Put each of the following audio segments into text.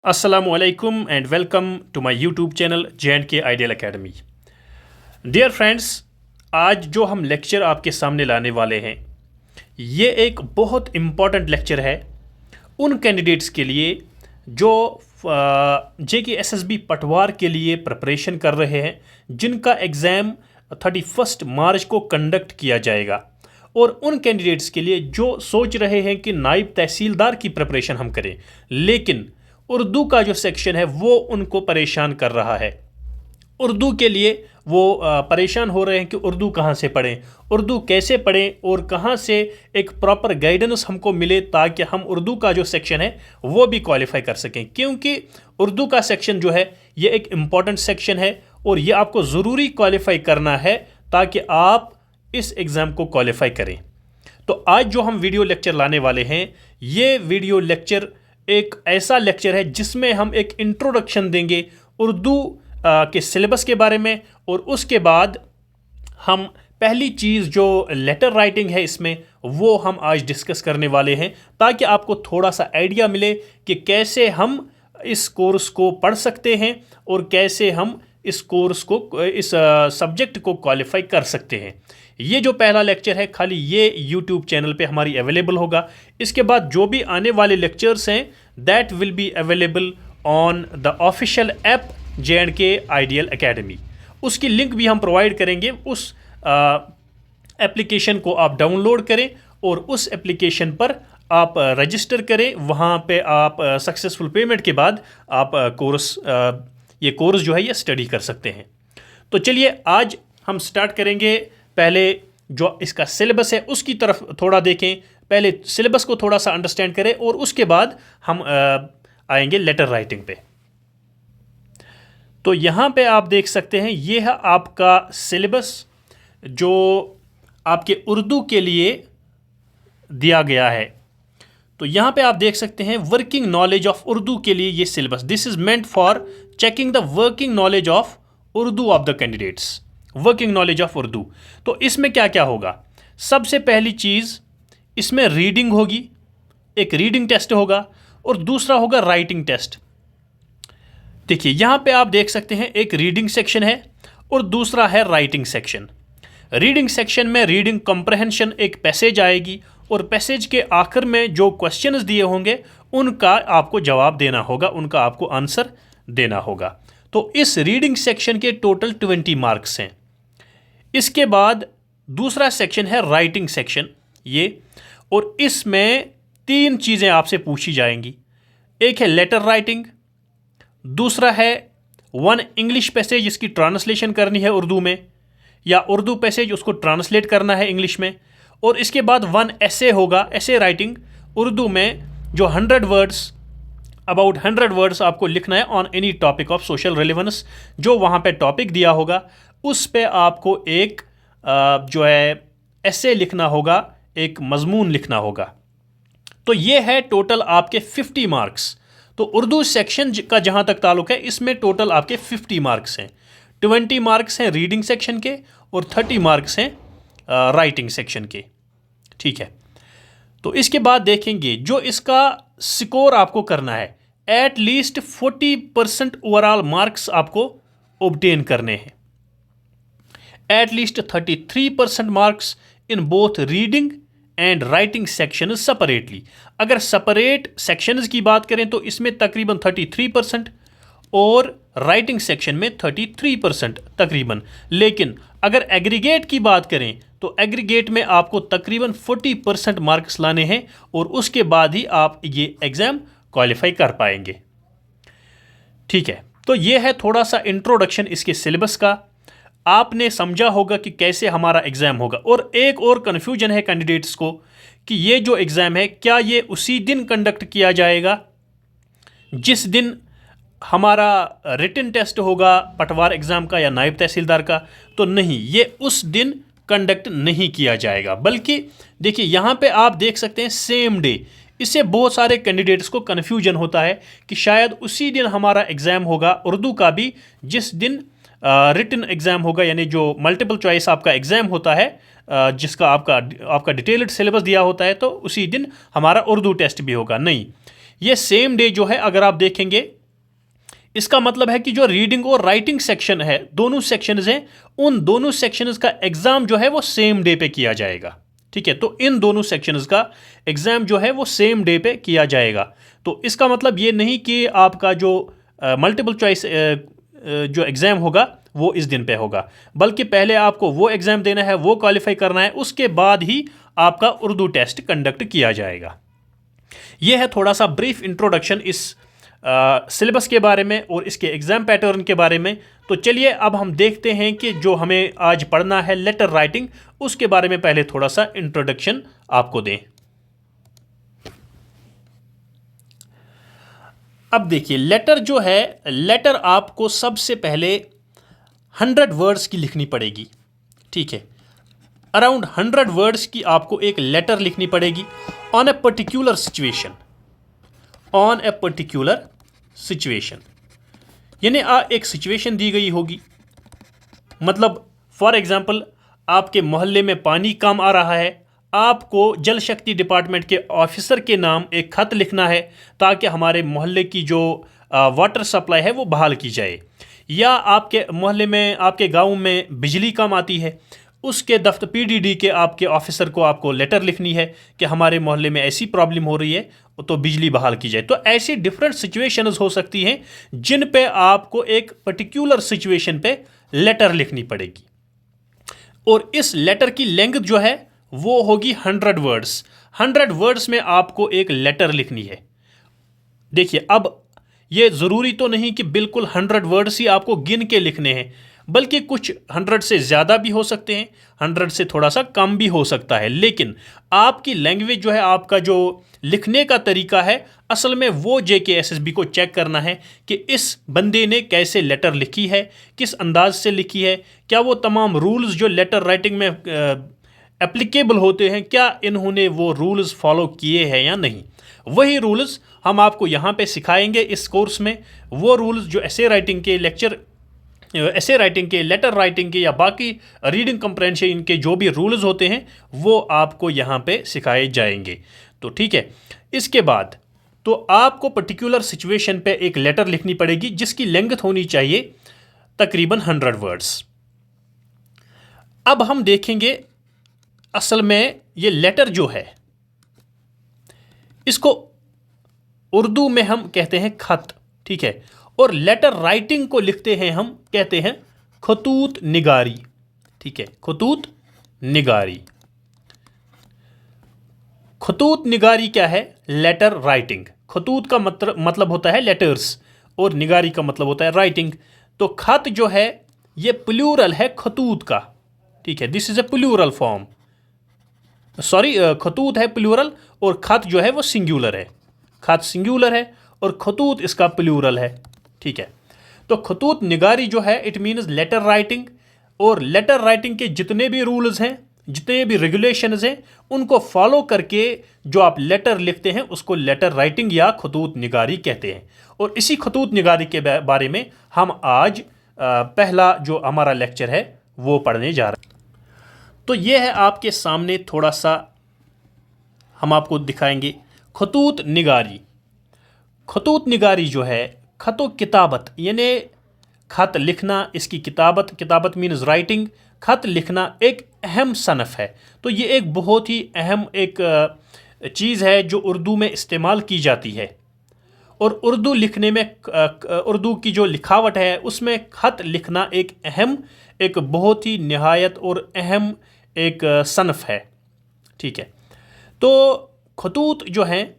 Assalamualaikum and welcome to my YouTube channel J&K Ideal Academy। Dear friends, आज जो हम lecture आपके सामने लाने वाले हैं ये एक बहुत इम्पॉर्टेंट लेक्चर है उन कैंडिडेट्स के लिए जो JKSSB पटवार के लिए प्रिपरेशन कर रहे हैं, जिनका एग्ज़ाम 31 मार्च को कंडक्ट किया जाएगा, और उन कैंडिडेट्स के लिए जो सोच रहे हैं कि नायब तहसीलदार की प्रिपरेशन हम करें, लेकिन उर्दू का जो सेक्शन है वो उनको परेशान कर रहा है। उर्दू के लिए वो परेशान हो रहे हैं कि उर्दू कहाँ से पढ़ें, उर्दू कैसे पढ़ें और कहाँ से एक प्रॉपर गाइडेंस हमको मिले ताकि हम उर्दू का जो सेक्शन है वो भी क्वालिफाई कर सकें, क्योंकि उर्दू का सेक्शन जो है ये एक इम्पॉर्टेंट सेक्शन है और ये आपको ज़रूरी क्वालिफाई करना है ताकि आप इस एग्ज़ाम को क्वालिफाई करें। तो आज जो हम वीडियो लेक्चर लाने वाले हैं, ये वीडियो लेक्चर एक ऐसा लेक्चर है जिसमें हम एक इंट्रोडक्शन देंगे उर्दू के सिलेबस के बारे में, और उसके बाद हम पहली चीज़ जो लेटर राइटिंग है इसमें वो हम आज डिस्कस करने वाले हैं, ताकि आपको थोड़ा सा आइडिया मिले कि कैसे हम इस कोर्स को पढ़ सकते हैं और कैसे हम इस कोर्स को, इस सब्जेक्ट को क्वालिफाई कर सकते हैं। ये जो पहला लेक्चर है खाली ये YouTube चैनल पे हमारी अवेलेबल होगा। इसके बाद जो भी आने वाले लेक्चर्स हैं that will be available on the official app J&K ideal academy. उसकी लिंक भी हम प्रोवाइड करेंगे। उस एप्लीकेशन को आप डाउनलोड करें और उस एप्लीकेशन पर आप रजिस्टर करें। वहाँ पे आप सक्सेसफुल पेमेंट के बाद आप ये कोर्स जो है ये स्टडी कर सकते हैं। तो चलिए आज हम स्टार्ट करेंगे। पहले जो इसका सिलेबस है उसकी तरफ थोड़ा देखें, पहले सिलेबस को थोड़ा सा अंडरस्टैंड करें और उसके बाद हम आएंगे लेटर राइटिंग पे। तो यहाँ पे आप देख सकते हैं ये है आपका सिलेबस जो आपके उर्दू के लिए दिया गया है। तो यहाँ पे आप देख सकते हैं वर्किंग नॉलेज ऑफ उर्दू के लिए ये syllabus, this is meant for checking the working knowledge of Urdu of the candidates. Working knowledge of Urdu, तो इसमें क्या क्या होगा? सबसे पहली चीज़ इसमें रीडिंग होगी, एक रीडिंग टेस्ट होगा, और दूसरा होगा राइटिंग टेस्ट। देखिए यहाँ पे आप देख सकते हैं एक रीडिंग सेक्शन है और दूसरा है राइटिंग सेक्शन। रीडिंग सेक्शन में रीडिंग कॉम्प्रहेंशन एक पैसेज आएगी और पैसेज के आखिर में जो क्वेश्चंस दिए होंगे उनका आपको जवाब देना होगा, उनका आपको आंसर देना होगा। तो इस रीडिंग सेक्शन के टोटल 20 मार्क्स हैं। इसके बाद दूसरा सेक्शन है राइटिंग सेक्शन ये, और इसमें 3 चीज़ें आपसे पूछी जाएंगी। एक है लेटर राइटिंग, दूसरा है 1 इंग्लिश पैसेज, इसकी ट्रांसलेशन करनी है उर्दू में, या उर्दू पैसेज उसको ट्रांसलेट करना है इंग्लिश में, और इसके बाद 1 ऐसे होगा, ऐसे राइटिंग उर्दू में जो 100 वर्ड्स, अबाउट 100 वर्ड्स आपको लिखना है on any topic of social relevance. जो वहाँ पे टॉपिक दिया होगा उस पे आपको एक जो है ऐसे लिखना होगा, एक मजमून लिखना होगा। तो ये है टोटल आपके 50 मार्क्स। तो उर्दू सेक्शन का जहाँ तक ताल्लुक है इसमें टोटल आपके 50 मार्क्स हैं। 20 मार्क्स हैं रीडिंग सेक्शन के और 30 मार्क्स हैं राइटिंग सेक्शन के। ठीक है, तो इसके बाद देखेंगे जो इसका स्कोर आपको करना है, एट लीस्ट 40% ओवरऑल मार्क्स आपको ऑब्टेन करने हैं। At least 33% marks in both reading and writing section separately. अगर सेपरेट सेक्शंस की बात करें तो इसमें तकरीबन 33% और राइटिंग सेक्शन में 33% तकरीबन। लेकिन अगर एग्रीगेट की बात करें तो एग्रीगेट में आपको तकरीबन 40% मार्क्स लाने हैं और उसके बाद ही आप ये एग्ज़ाम क्वालिफाई कर पाएंगे। ठीक है, तो ये है थोड़ा सा इंट्रोडक्शन इसके सिलेबस का। आपने समझा होगा कि कैसे हमारा एग्ज़ाम होगा। और एक और कन्फ्यूजन है कैंडिडेट्स को कि ये जो एग्ज़ाम है क्या ये उसी दिन कंडक्ट किया जाएगा जिस दिन हमारा रिटन टेस्ट होगा पटवार एग्ज़ाम का या नायब तहसीलदार का? तो नहीं, ये उस दिन कंडक्ट नहीं किया जाएगा, बल्कि देखिए यहाँ पे आप देख सकते हैं सेम डे। इससे बहुत सारे कैंडिडेट्स को कन्फ्यूजन होता है कि शायद उसी दिन हमारा एग्ज़ाम होगा उर्दू का भी जिस दिन रिटन एग्ज़ाम होगा, यानी जो मल्टीपल चॉइस आपका एग्ज़ाम होता है जिसका आपका डिटेल्ड सिलेबस दिया होता है, तो उसी दिन हमारा उर्दू टेस्ट भी होगा। नहीं, ये सेम डे जो है अगर आप देखेंगे, इसका मतलब है कि जो रीडिंग और राइटिंग सेक्शन है, दोनों सेक्शंस हैं, उन दोनों सेक्शंस का एग्जाम जो है वो सेम डे पे किया जाएगा। ठीक है, तो इन दोनों सेक्शंस का एग्जाम जो है वो सेम डे पे किया जाएगा। तो इसका मतलब ये नहीं कि आपका जो मल्टीपल चॉइस जो एग्जाम होगा वो इस दिन पे होगा, बल्कि पहले आपको वो एग्जाम देना है, वो क्वालिफाई करना है, उसके बाद ही आपका उर्दू टेस्ट कंडक्ट किया जाएगा। यह है थोड़ा सा ब्रीफ इंट्रोडक्शन इस सिलेबस के बारे में और इसके एग्जाम पैटर्न के बारे में। तो चलिए अब हम देखते हैं कि जो हमें आज पढ़ना है लेटर राइटिंग, उसके बारे में पहले थोड़ा सा इंट्रोडक्शन आपको दें। अब देखिए, लेटर जो है, लेटर आपको सबसे पहले 100 वर्ड्स की लिखनी पड़ेगी। ठीक है, अराउंड 100 वर्ड्स की आपको एक लेटर लिखनी पड़ेगी on a particular situation, on a particular situation. यानी एक सिचुएशन दी गई होगी, मतलब फॉर एग्जांपल आपके मोहल्ले में पानी कम आ रहा है, आपको जल शक्ति डिपार्टमेंट के ऑफिसर के नाम एक खत लिखना है ताकि हमारे मोहल्ले की जो वाटर सप्लाई है वो बहाल की जाए। या आपके मोहल्ले में, आपके गांव में बिजली कम आती है, उसके दफ्तर पीडीडी के आपके ऑफिसर को आपको लेटर लिखनी है कि हमारे मोहल्ले में ऐसी प्रॉब्लम हो रही है तो बिजली बहाल की जाए। तो ऐसी डिफरेंट सिचुएशंस हो सकती हैं जिन पे आपको एक पर्टिकुलर सिचुएशन पे लेटर लिखनी पड़ेगी, और इस लेटर की लेंथ जो है वो होगी 100 वर्ड्स। 100 वर्ड्स में आपको एक लेटर लिखनी है। देखिए, अब ये ज़रूरी तो नहीं कि बिल्कुल 100 वर्ड्स ही आपको गिन के लिखने हैं, बल्कि कुछ 100 से ज़्यादा भी हो सकते हैं, 100 से थोड़ा सा कम भी हो सकता है। लेकिन आपकी लैंग्वेज जो है, आपका जो लिखने का तरीका है, असल में वो JKSSB को चेक करना है कि इस बंदे ने कैसे लेटर लिखी है, किस अंदाज से लिखी है, क्या वो तमाम रूल्स जो लेटर राइटिंग में एप्लीकेबल होते हैं, क्या इन्होंने वो रूल्स फॉलो किए हैं या नहीं। वही रूल्स हम आपको यहाँ पे सिखाएंगे इस कोर्स में। वो रूल्स जो ऐसे राइटिंग के लेक्चर, ऐसे राइटिंग के, लेटर राइटिंग के या बाकी रीडिंग कंप्रेंशन के जो भी रूल्स होते हैं वो आपको यहाँ पे सिखाए जाएंगे। तो ठीक है, इसके बाद तो आपको पर्टिकुलर सिचुएशन पे एक लेटर लिखनी पड़ेगी जिसकी लेंथ होनी चाहिए तकरीबन 100 वर्ड्स। अब हम देखेंगे असल में ये लेटर जो है, इसको उर्दू में हम कहते हैं खत। ठीक है, और लेटर राइटिंग को लिखते हैं, हम कहते हैं खतूत निगारी। ठीक है, खतूत निगारी। खतूत निगारी क्या है? Letter writing. खतूत का मतलब होता है लेटर्स और निगारी का मतलब होता है राइटिंग। तो खत जो है ये प्लूरल है खतूत का। ठीक है, this is a plural form, sorry, खतूत है प्लूरल और खत जो है वो सिंगुलर है। खत सिंगुलर है और खतूत इसका प्लूरल है। ठीक है, तो खतूत निगारी जो है इट मीन्स लेटर राइटिंग, और लेटर राइटिंग के जितने भी रूल्स हैं, जितने भी रेगुलेशंस हैं, उनको फॉलो करके जो आप लेटर लिखते हैं उसको लेटर राइटिंग या खतूत निगारी कहते हैं। और इसी खतूत निगारी के बारे में हम आज पहला जो हमारा लेक्चर है वो पढ़ने जा रहे हैं। तो ये है आपके सामने, थोड़ा सा हम आपको दिखाएंगे खतूत निगारी। खतूत निगारी जो है, खतो किताबत यानी खत लिखना, इसकी किताबत, किताबत मीन्स राइटिंग, खत लिखना एक अहम सनफ़ है। तो ये एक बहुत ही अहम एक चीज़ है जो उर्दू में इस्तेमाल की जाती है। और उर्दू लिखने में, उर्दू की जो लिखावट है उसमें खत लिखना एक अहम, एक बहुत ही निहायत और अहम एक सनफ़ है। ठीक है, तो खतूत जो हैं,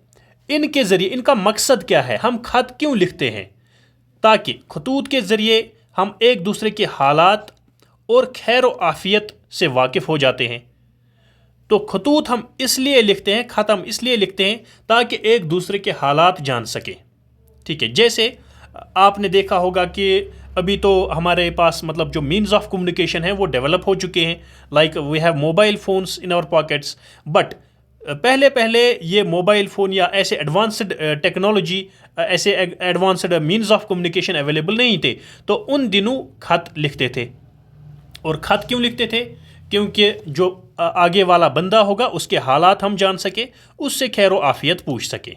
इनके ज़रिए, इनका मकसद क्या है, हम खत क्यों लिखते हैं? ताकि खतूत के ज़रिए हम एक दूसरे के हालात और खैर व आफ़ियत से वाकिफ़ हो जाते हैं। तो खतूत हम इसलिए लिखते हैं, खत हम इसलिए लिखते हैं ताकि एक दूसरे के हालात जान सकें। ठीक है, जैसे आपने देखा होगा कि अभी तो हमारे पास मतलब जो मीन्स ऑफ कम्युनिकेशन है वो डेवलप हो चुके हैं, like we have mobile phones in our pockets. But पहले पहले ये मोबाइल फ़ोन या ऐसे एडवांस्ड टेक्नोलॉजी, ऐसे advanced means of communication available नहीं थे। तो उन दिनों खत लिखते थे। और ख़त क्यों लिखते थे? क्योंकि जो आगे वाला बंदा होगा उसके हालात हम जान सके, उससे खैर व आफ़ियत पूछ सके।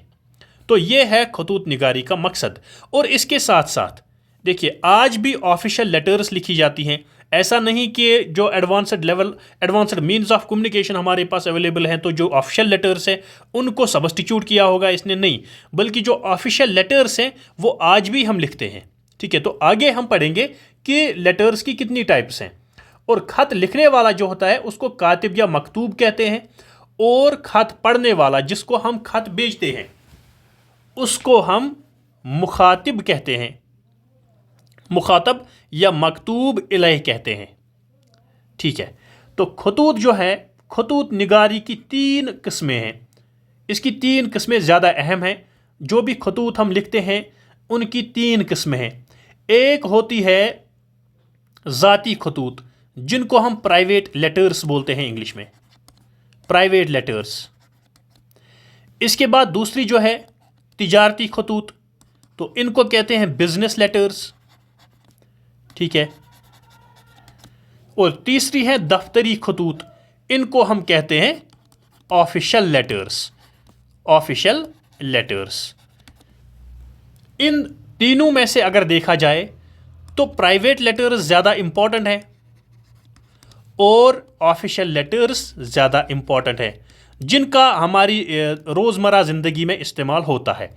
तो ये है खतूत निगारी का मकसद। और इसके साथ साथ देखिए, आज भी ऑफिशियल लेटर्स लिखी जाती हैं। ऐसा नहीं कि जो एडवांस्ड मीन्स ऑफ कम्युनिकेशन हमारे पास अवेलेबल हैं तो जो ऑफिशियल लेटर्स हैं उनको सब्स्टिट्यूट किया होगा इसने, नहीं, बल्कि जो ऑफिशियल लेटर्स हैं वो आज भी हम लिखते हैं। ठीक है, तो आगे हम पढ़ेंगे कि लेटर्स की कितनी टाइप्स हैं। और खत लिखने वाला जो होता है उसको कातिब या मकतूब कहते हैं, और खत पढ़ने वाला जिसको हम खत भेजते हैं उसको हम मुखातिब कहते हैं, मुखातब या मकतूब इलैह कहते हैं। ठीक है, तो खतूत जो है, खतूत निगारी की 3 किस्में हैं। इसकी 3 किस्में ज़्यादा अहम हैं। जो भी खतूत हम लिखते हैं उनकी 3 किस्में हैं। एक होती है ज़ाती खतूत, जिनको हम प्राइवेट लेटर्स बोलते हैं इंग्लिश में, प्राइवेट लेटर्स। इसके बाद दूसरी जो है तिजारती खतूत, तो इनको कहते हैं बिजनेस लेटर्स। ठीक है, और तीसरी है दफ्तरी खतूत, इनको हम कहते हैं ऑफिशियल लेटर्स, ऑफिशियल लेटर्स। इन तीनों में से अगर देखा जाए तो प्राइवेट लेटर्स ज़्यादा इंपॉर्टेंट है और ऑफिशियल लेटर्स ज़्यादा इंपॉर्टेंट है, जिनका हमारी रोज़मर्रा ज़िंदगी में इस्तेमाल होता है।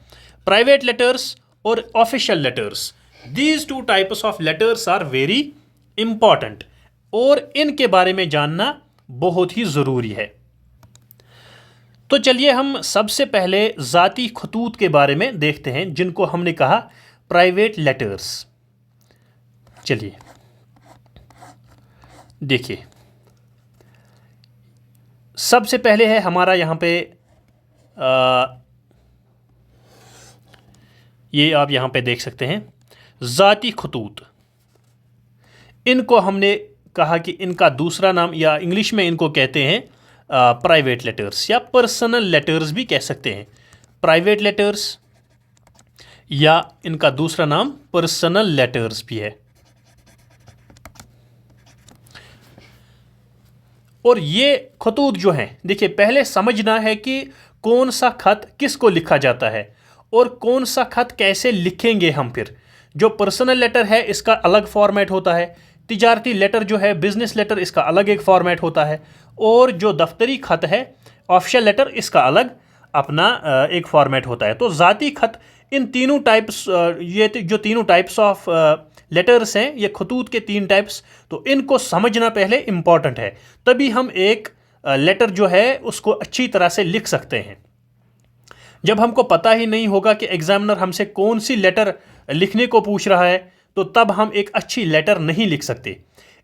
प्राइवेट लेटर्स और official letters, these 2 types of letters are very important, और इनके बारे में जानना बहुत ही ज़रूरी है। तो चलिए हम सबसे पहले ज़ाती खतूत के बारे में देखते हैं, जिनको हमने कहा प्राइवेट लेटर्स। चलिए देखिए, सबसे पहले है हमारा यहाँ पे ये आप यहाँ पे देख सकते हैं ज़ाती खतूत। इनको हमने कहा कि इनका दूसरा नाम, या इंग्लिश में इनको कहते हैं प्राइवेट लेटर्स या पर्सनल लेटर्स भी कह सकते हैं। प्राइवेट लेटर्स या इनका दूसरा नाम पर्सनल लेटर्स भी है। और ये खतूत जो हैं, देखिए पहले समझना है कि कौन सा खत किसको लिखा जाता है और कौन सा खत कैसे लिखेंगे हम। फिर जो पर्सनल लेटर है इसका अलग फॉर्मेट होता है, तिजारती लेटर जो है, बिजनेस लेटर, इसका अलग एक फॉर्मेट होता है, और जो दफ्तरी खत है, ऑफिशियल लेटर, इसका अलग अपना एक फॉर्मेट होता है। तो ज़ाती खत, इन तीनों टाइप्स, ये जो तीनों टाइप्स ऑफ लेटर्स हैं, ये खतूत के 3 टाइप्स, तो इनको समझना पहले इम्पॉर्टेंट है, तभी हम एक लेटर जो है उसको अच्छी तरह से लिख सकते हैं। जब हमको पता ही नहीं होगा कि एग्जामिनर हमसे कौन सी लेटर लिखने को पूछ रहा है, तो तब हम एक अच्छी लेटर नहीं लिख सकते।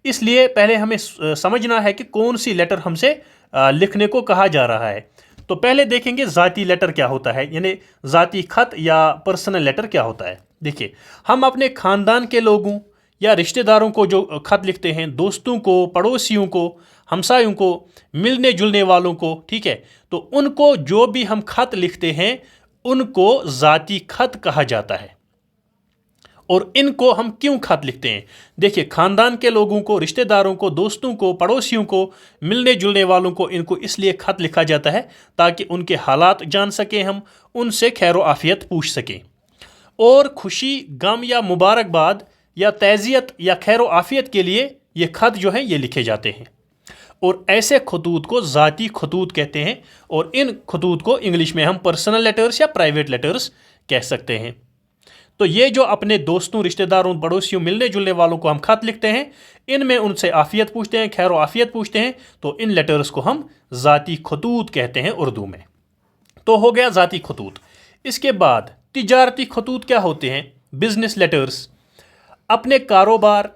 इसलिए पहले हमें समझना है कि कौन सी लेटर हमसे लिखने को कहा जा रहा है। तो पहले देखेंगे ज़ाती लेटर क्या होता है, यानी ज़ाती खत या पर्सनल लेटर क्या होता है। देखिए, हम अपने ख़ानदान के लोगों या रिश्तेदारों को जो खत लिखते हैं, दोस्तों को, पड़ोसियों को, हमसायों को, मिलने जुलने वालों को, ठीक है, तो उनको जो भी हम खत लिखते हैं उनको ज़ाती खत कहा जाता है। और इनको हम क्यों खत लिखते हैं? देखिए, ख़ानदान के लोगों को, रिश्तेदारों को, दोस्तों को, पड़ोसियों को, मिलने जुलने वालों को, इनको इसलिए खत लिखा जाता है ताकि उनके हालात जान सकें, हम उनसे खैर आफियत पूछ सकें। और खुशी, गम या मुबारकबाद या तज़ियत या खैर आफियत के लिए ये खत जो हैं ये लिखे जाते हैं। और ऐसे खतूत को ज़ाती खतूत कहते हैं, और इन खतूत को इंग्लिश में हम पर्सनल लेटर्स या प्राइवेट लेटर्स कह सकते हैं। तो ये जो अपने दोस्तों, रिश्तेदारों, पड़ोसियों, मिलने जुलने वालों को हम खत लिखते हैं, इनमें उनसे आफियत पूछते हैं, खैर आफियत पूछते हैं, तो इन लेटर्स को हम ज़ाती खतूत कहते हैं उर्दू में। तो हो गया ज़ाती खतूत। इसके बाद तिजारती खतूत क्या होते हैं? Business letters. अपने कारोबार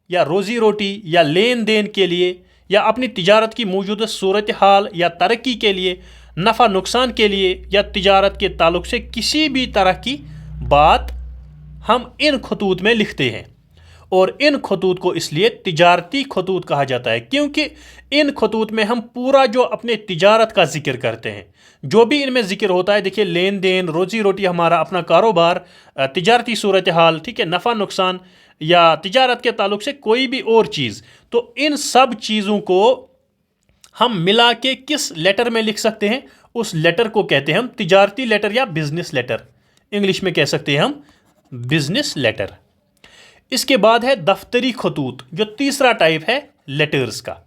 या रोज़ी रोटी या लेन देन के लिए या अपनी तिजारत की मौजूदा सूरत हाल या तरक्की के लिए, नफ़ा नुकसान के लिए या तिजारत के ताल्लुक से किसी भी तरह की बात हम इन खतूत में लिखते हैं। और इन खतूत को इसलिए तिजारती खतूत कहा जाता है क्योंकि इन खतूत में हम पूरा जो अपने तिजारत का जिक्र करते हैं, जो भी इनमें जिक्र होता है, देखिए लेन देन, रोज़ी रोटी, हमारा अपना कारोबार, तिजारती सूरत हाल, ठीक है, नफ़ा नुकसान या तिजारत के ताल्लुक से कोई भी और चीज़, तो इन सब चीज़ों को हम मिला के किस लेटर में लिख सकते हैं, उस लेटर को कहते हैं हम तिजारती लेटर या बिजनेस लेटर। इंग्लिश में कह सकते हैं हम बिजनेस लेटर। इसके बाद है दफ्तरी खतूत, जो तीसरा टाइप है लेटर्स का।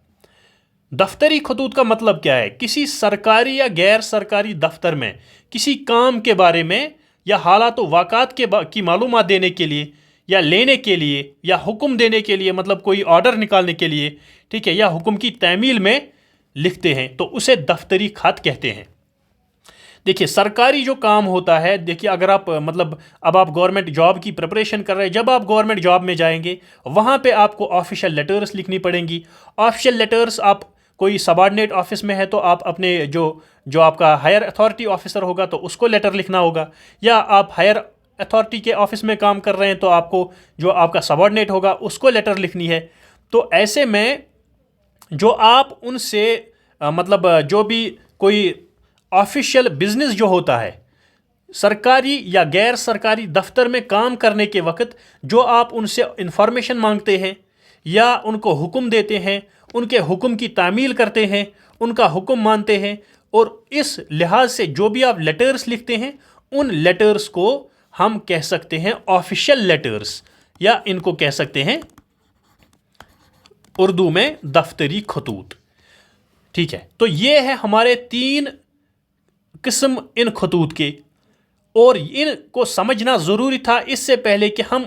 दफ्तरी खतूत का मतलब क्या है? किसी सरकारी या गैर सरकारी दफ्तर में किसी काम के बारे में या हालात व वाक़ात की मालूमात देने के लिए या लेने के लिए या हुक्म देने के लिए, मतलब कोई ऑर्डर निकालने के लिए, ठीक है, या हुक्म की तामील में लिखते हैं, तो उसे दफ्तरी खत कहते हैं। देखिए सरकारी जो काम होता है, देखिए अगर आप मतलब अब आप गवर्नमेंट जॉब की प्रिपरेशन कर रहे हैं, जब आप गवर्नमेंट जॉब में जाएंगे वहाँ पे आपको ऑफिशियल लेटर्स लिखनी पड़ेंगी। ऑफिशियल लेटर्स आप कोई सबॉर्डिनेट ऑफिस में है तो आप अपने जो आपका हायर अथॉरिटी ऑफिसर होगा तो उसको लेटर लिखना होगा, या आप हायर अथॉरिटी के ऑफिस में काम कर रहे हैं तो आपको जो आपका सबॉर्डिनेट होगा उसको लेटर लिखनी है। तो ऐसे में जो आप उनसे मतलब जो भी कोई ऑफिशियल बिजनेस जो होता है, सरकारी या गैर सरकारी दफ्तर में काम करने के वक्त जो आप उनसे इंफॉर्मेशन मांगते हैं या उनको हुक्म देते हैं, उनके हुक्म की तामील करते हैं, उनका हुक्म मानते हैं, और इस लिहाज से जो भी आप लेटर्स लिखते हैं उन लेटर्स को हम कह सकते हैं ऑफिशियल लेटर्स, या इनको कह सकते हैं उर्दू में दफ्तरी खतूत। ठीक है, तो ये है हमारे 3 किस्म इन खतूत के, और इनको समझना ज़रूरी था इससे पहले कि हम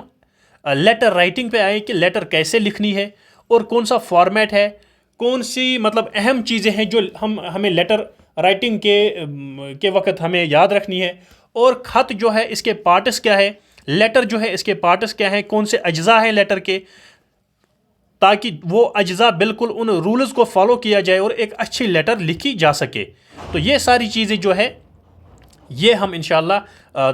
लेटर राइटिंग पे आए कि लेटर कैसे लिखनी है और कौन सा फॉर्मेट है, कौन सी मतलब अहम चीज़ें हैं जो हमें लेटर राइटिंग के वक्त हमें याद रखनी है, और ख़त जो है इसके पार्ट्स क्या है, लेटर जो है इसके पार्ट्स क्या हैं, कौन से अज्जा हैं लेटर के, ताकि वो अज्जा बिल्कुल उन रूल्स को फॉलो किया जाए और एक अच्छी लेटर लिखी जा सके। तो ये सारी चीज़ें जो है ये हम इंशाल्लाह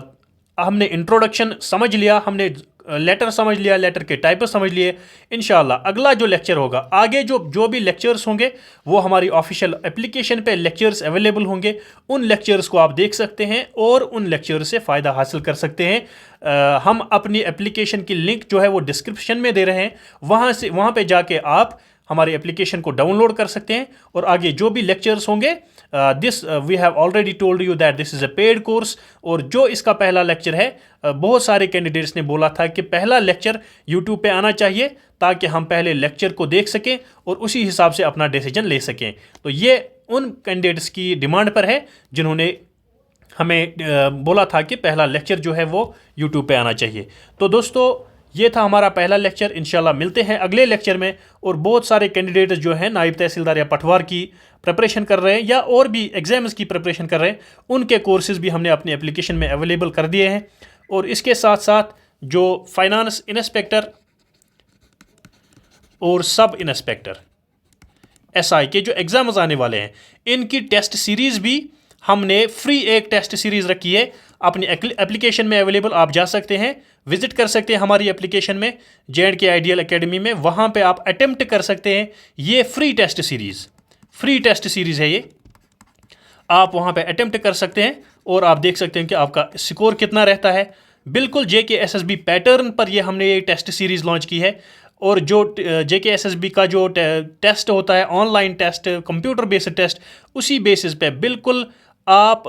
हमने इंट्रोडक्शन समझ लिया, हमने लेटर समझ लिया, लेटर के टाइप समझ लिए। इंशाल्लाह अगला जो लेक्चर होगा, आगे जो भी लेक्चर्स होंगे वो हमारी ऑफिशियल एप्लीकेशन पे लेक्चर्स अवेलेबल होंगे, उन लेक्चर्स को आप देख सकते हैं और उन लेक्चर्स से फ़ायदा हासिल कर सकते हैं। हम अपनी एप्लीकेशन की लिंक जो है वो डिस्क्रिप्शन में दे रहे हैं, वहाँ पे जाके आप हमारी एप्लीकेशन को डाउनलोड कर सकते हैं, और आगे जो भी लेक्चर्स होंगे this we have already told you that this is a paid course. और जो इसका पहला लेक्चर है, बहुत सारे कैंडिडेट्स ने बोला था कि पहला लेक्चर यूट्यूब पे आना चाहिए ताकि हम पहले लेक्चर को देख सकें और उसी हिसाब से अपना डिसीजन ले सकें। तो ये उन कैंडिडेट्स की डिमांड पर है जिन्होंने हमें बोला था कि पहला लेक्चर जो है वो यूट्यूब पे आना चाहिए। तो दोस्तों ये था हमारा पहला लेक्चर। इंशाल्लाह मिलते हैं अगले लेक्चर में। और बहुत सारे कैंडिडेट्स जो हैं नायब तहसीलदार या पटवार की प्रिपरेशन कर रहे हैं या और भी एग्जाम्स की प्रिपरेशन कर रहे हैं, उनके कोर्सेज़ भी हमने अपनी एप्लीकेशन में अवेलेबल कर दिए हैं। और इसके साथ साथ जो फाइनेंस इंस्पेक्टर और सब इंस्पेक्टर SI के जो एग्ज़ाम्स आने वाले हैं, इनकी टेस्ट सीरीज़ भी हमने फ्री एक टेस्ट सीरीज़ रखी है अपनी एप्लीकेशन में अवेलेबल। आप जा सकते हैं, विजिट कर सकते हैं हमारी एप्लीकेशन में J&K आइडियल एकेडमी में, वहाँ पे आप अटेम्प्ट कर सकते हैं। ये फ्री टेस्ट सीरीज़ है, ये आप वहाँ पे अटेम्प्ट कर सकते हैं और आप देख सकते हैं कि आपका स्कोर कितना रहता है। बिल्कुल JK SSB पैटर्न पर ये हमने ये टेस्ट सीरीज़ लॉन्च की है। और जो JK SSB का जो टेस्ट होता है, online test, computer based test, उसी बेसिस पे बिल्कुल आप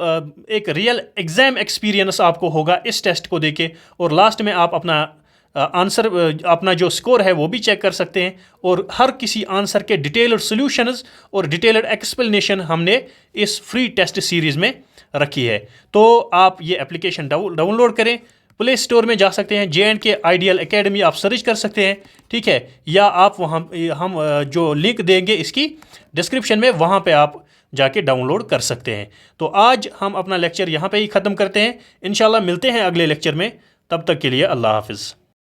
एक रियल एग्ज़ाम एक्सपीरियंस आपको होगा इस टेस्ट को देके, और लास्ट में आप अपना आंसर, अपना जो स्कोर है वो भी चेक कर सकते हैं। और हर किसी आंसर के डिटेल्ड सॉल्यूशंस और डिटेल्ड एक्सप्लेनेशन हमने इस फ्री टेस्ट सीरीज़ में रखी है। तो आप ये एप्लीकेशन डाउनलोड करें, प्ले स्टोर में जा सकते हैं, J&K आइडियल एकेडमी आप सर्च कर सकते हैं, ठीक है, या आप वहाँ हम जो लिंक देंगे इसकी डिस्क्रिप्शन में, वहाँ पे आप जाके डाउनलोड कर सकते हैं। तो आज हम अपना लेक्चर यहाँ पे ही ख़त्म करते हैं। इंशाल्लाह मिलते हैं अगले लेक्चर में, तब तक के लिए अल्लाह हाफिज़।